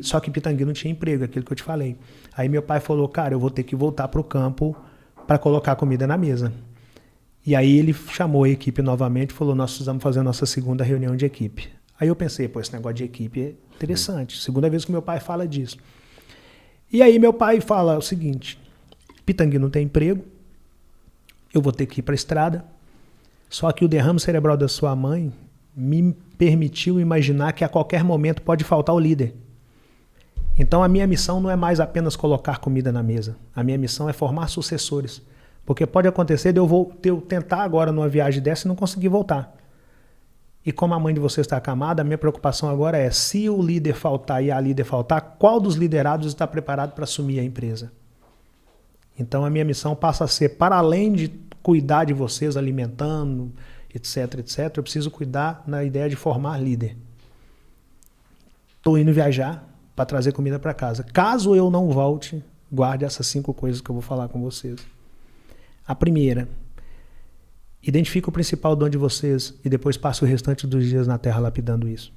Só que Pitangui não tinha emprego, aquilo que eu te falei. Aí meu pai falou, cara, eu vou ter que voltar pro campo para colocar comida na mesa. E aí ele chamou a equipe novamente e falou, nós precisamos fazer a nossa segunda reunião de equipe. Aí eu pensei, pô, esse negócio de equipe é interessante. Segunda vez que meu pai fala disso. E aí meu pai fala o seguinte, Pitangui não tem emprego, eu vou ter que ir para a estrada, só que o derrame cerebral da sua mãe me permitiu imaginar que a qualquer momento pode faltar o líder. Então a minha missão não é mais apenas colocar comida na mesa. A minha missão é formar sucessores. Porque pode acontecer de eu tentar agora numa viagem dessa e não conseguir voltar. E como a mãe de vocês está acamada, a minha preocupação agora é, se o líder faltar e a líder faltar, qual dos liderados está preparado para assumir a empresa? Então a minha missão passa a ser, para além de cuidar de vocês, alimentando, etc, etc, eu preciso cuidar na ideia de formar líder. Estou indo viajar para trazer comida para casa. Caso eu não volte, guarde essas 5 coisas que eu vou falar com vocês. A primeira, identifique o principal dom de vocês e depois passe o restante dos dias na terra lapidando isso.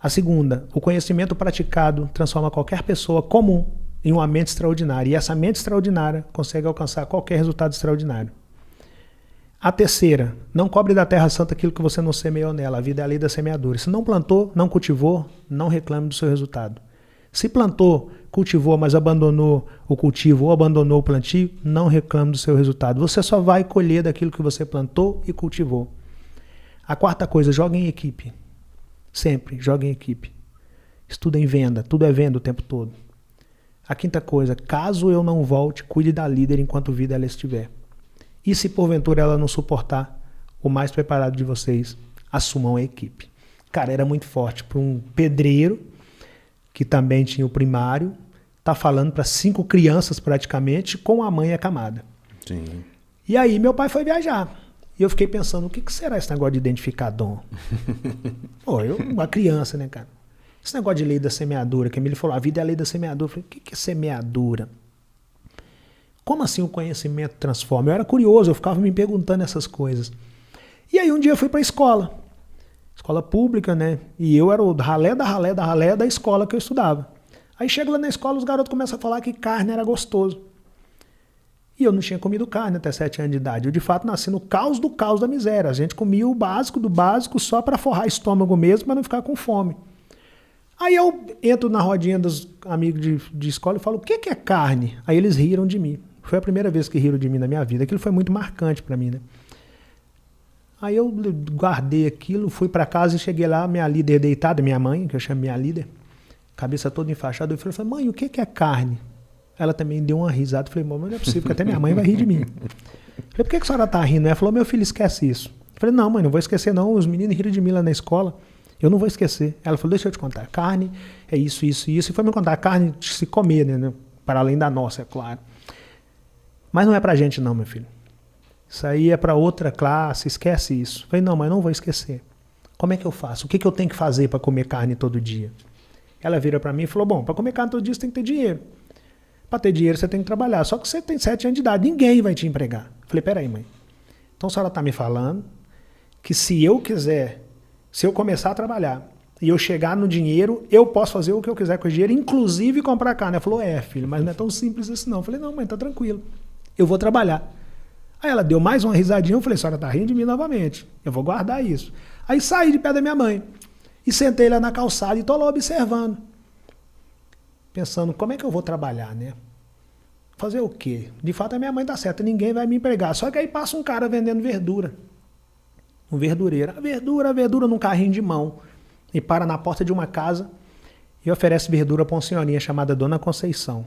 A segunda, o conhecimento praticado transforma qualquer pessoa comum em uma mente extraordinária. E essa mente extraordinária consegue alcançar qualquer resultado extraordinário. A terceira, não cobre da terra santa aquilo que você não semeou nela. A vida é a lei da semeadura. Se não plantou, não cultivou, não reclame do seu resultado. Se plantou, cultivou, mas abandonou o cultivo ou abandonou o plantio, não reclame do seu resultado. Você só vai colher daquilo que você plantou e cultivou. A quarta coisa, jogue em equipe. Sempre, jogue em equipe. Estuda em venda, tudo é venda o tempo todo. A quinta coisa, caso eu não volte, cuide da líder enquanto vida ela estiver. E se porventura ela não suportar, o mais preparado de vocês, assumam a equipe. Cara, era muito forte para um pedreiro, que também tinha o primário, tá falando para 5 crianças praticamente, com a mãe acamada. Sim. E aí meu pai foi viajar. E eu fiquei pensando, o que será esse negócio de identificar dom? Pô, uma criança, né, cara? Esse negócio de lei da semeadura, que a Emília falou, a vida é a lei da semeadura. Eu falei, o que é semeadura? Como assim o conhecimento transforma? Eu era curioso, eu ficava me perguntando essas coisas. E aí um dia eu fui para a escola pública, né? E eu era o ralé da escola que eu estudava. Aí chego lá na escola, os garotos começam a falar que carne era gostoso. E eu não tinha comido carne até 7 anos de idade. Eu, de fato, nasci no caos do caos da miséria. A gente comia o básico do básico só para forrar estômago mesmo, para não ficar com fome. Aí eu entro na rodinha dos amigos de escola e falo, o que é carne? Aí eles riram de mim. Foi a primeira vez que riram de mim na minha vida. Aquilo foi muito marcante para mim, né? Aí eu guardei aquilo, fui para casa e cheguei lá, minha líder deitada, minha mãe, que eu chamo minha líder, cabeça toda enfaixada. Eu falei, mãe, o que é carne? Ela também deu uma risada. Eu falei, mãe, não é possível, porque até minha mãe vai rir de mim. Eu falei, por que a senhora tá rindo? Ela falou, meu filho, esquece isso. Eu falei, não, mãe, não vou esquecer não, os meninos riram de mim lá na escola, eu não vou esquecer. Ela falou, deixa eu te contar, carne é isso, isso e isso. E foi me contar, carne de se comer, né? Para além da nossa, é claro. Mas não é pra gente não, meu filho. Isso aí é para outra classe, esquece isso. Eu falei, não, mas não vou esquecer. Como é que eu faço? O que eu tenho que fazer para comer carne todo dia? Ela vira para mim e falou, bom, para comer carne todo dia você tem que ter dinheiro. Para ter dinheiro você tem que trabalhar. Só que você tem 7 anos de idade, ninguém vai te empregar. Eu falei, peraí, mãe. Então a senhora está me falando que se eu quiser, se eu começar a trabalhar e eu chegar no dinheiro, eu posso fazer o que eu quiser com o dinheiro, inclusive comprar carne. Ela falou, filho, mas não é tão simples assim não. Eu falei, não, mãe, tá tranquilo. Eu vou trabalhar. Aí ela deu mais uma risadinha, eu falei, a senhora tá rindo de mim novamente, eu vou guardar isso. Aí saí de pé da minha mãe e sentei lá na calçada e tô lá observando. Pensando, como é que eu vou trabalhar, né? Fazer o quê? De fato a minha mãe tá certa, ninguém vai me empregar. Só que aí passa um cara vendendo verdura. Um verdureiro. A verdura num carrinho de mão. E para na porta de uma casa e oferece verdura pra uma senhorinha chamada Dona Conceição.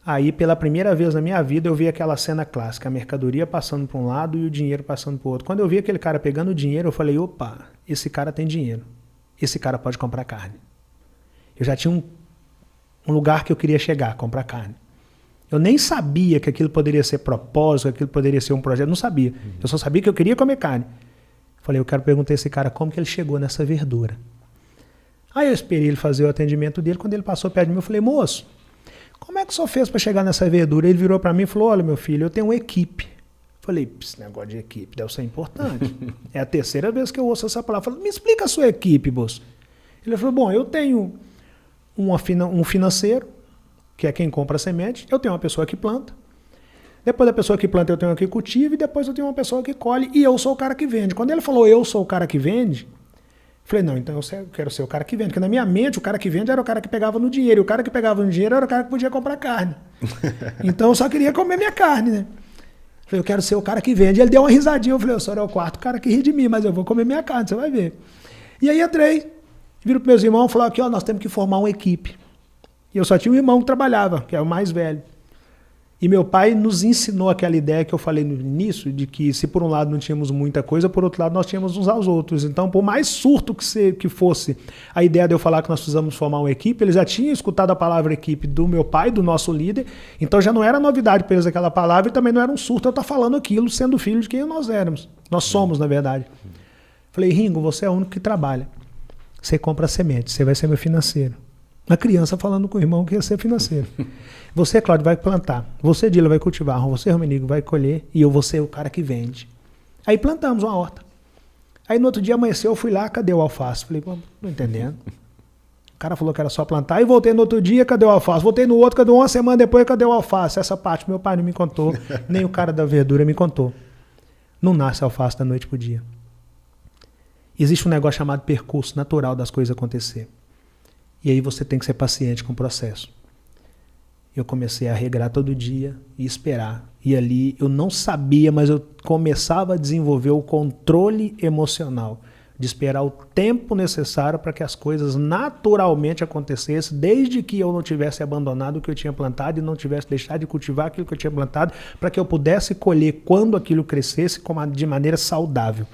Aí, pela primeira vez na minha vida, eu vi aquela cena clássica, a mercadoria passando para um lado e o dinheiro passando para o outro. Quando eu vi aquele cara pegando o dinheiro, eu falei, opa, esse cara tem dinheiro. Esse cara pode comprar carne. Eu já tinha um lugar que eu queria chegar, comprar carne. Eu nem sabia que aquilo poderia ser propósito, que aquilo poderia ser um projeto, não sabia. Eu só sabia que eu queria comer carne. Falei, eu quero perguntar a esse cara como que ele chegou nessa verdura. Aí eu esperei ele fazer o atendimento dele, quando ele passou perto de mim, eu falei, moço, como é que o senhor fez para chegar nessa verdura? Ele virou para mim e falou, olha meu filho, eu tenho uma equipe. Falei, esse negócio de equipe deve ser importante. É a terceira vez que eu ouço essa palavra. Falei, me explica a sua equipe, moço. Ele falou, bom, eu tenho um financeiro, que é quem compra a semente, eu tenho uma pessoa que planta, depois da pessoa que planta eu tenho uma que cultiva, e depois eu tenho uma pessoa que colhe, e eu sou o cara que vende. Quando ele falou, eu sou o cara que vende, falei, não, então eu quero ser o cara que vende, porque na minha mente o cara que vende era o cara que pegava no dinheiro, e o cara que pegava no dinheiro era o cara que podia comprar carne. Então eu só queria comer minha carne, né? Falei, eu quero ser o cara que vende. Ele deu uma risadinha, eu falei, o senhor é o quarto cara que ri de mim, mas eu vou comer minha carne, você vai ver. E aí entrei, viro para meus irmãos e falei, aqui ó, nós temos que formar uma equipe. E eu só tinha um irmão que trabalhava, que é o mais velho. E meu pai nos ensinou aquela ideia que eu falei no início, de que se por um lado não tínhamos muita coisa, por outro lado nós tínhamos uns aos outros. Então, por mais surto que fosse a ideia de eu falar que nós precisamos formar uma equipe, eles já tinham escutado a palavra equipe do meu pai, do nosso líder, então já não era novidade para eles aquela palavra e também não era um surto eu estar falando aquilo, sendo filho de quem nós éramos. Nós somos, na verdade. Falei, Ringo, você é o único que trabalha. Você compra semente, você vai ser meu financeiro. Uma criança falando com o irmão que ia ser financeiro. Você, Cláudio, vai plantar. Você, Dila, vai cultivar. Você, Romenigo, vai colher. E eu vou ser o cara que vende. Aí plantamos uma horta. Aí no outro dia amanheceu, eu fui lá, cadê o alface? Falei, pô, não entendendo. O cara falou que era só plantar. Aí voltei no outro dia, cadê o alface? Voltei no outro, cadê uma semana depois, cadê o alface? Essa parte meu pai não me contou, nem o cara da verdura me contou. Não nasce alface da noite pro dia. Existe um negócio chamado percurso natural das coisas acontecer. E aí você tem que ser paciente com o processo. Eu comecei a regrar todo dia e esperar. E ali eu não sabia, mas eu começava a desenvolver o controle emocional, de esperar o tempo necessário para que as coisas naturalmente acontecessem, desde que eu não tivesse abandonado o que eu tinha plantado e não tivesse deixado de cultivar aquilo que eu tinha plantado, para que eu pudesse colher quando aquilo crescesse de maneira saudável.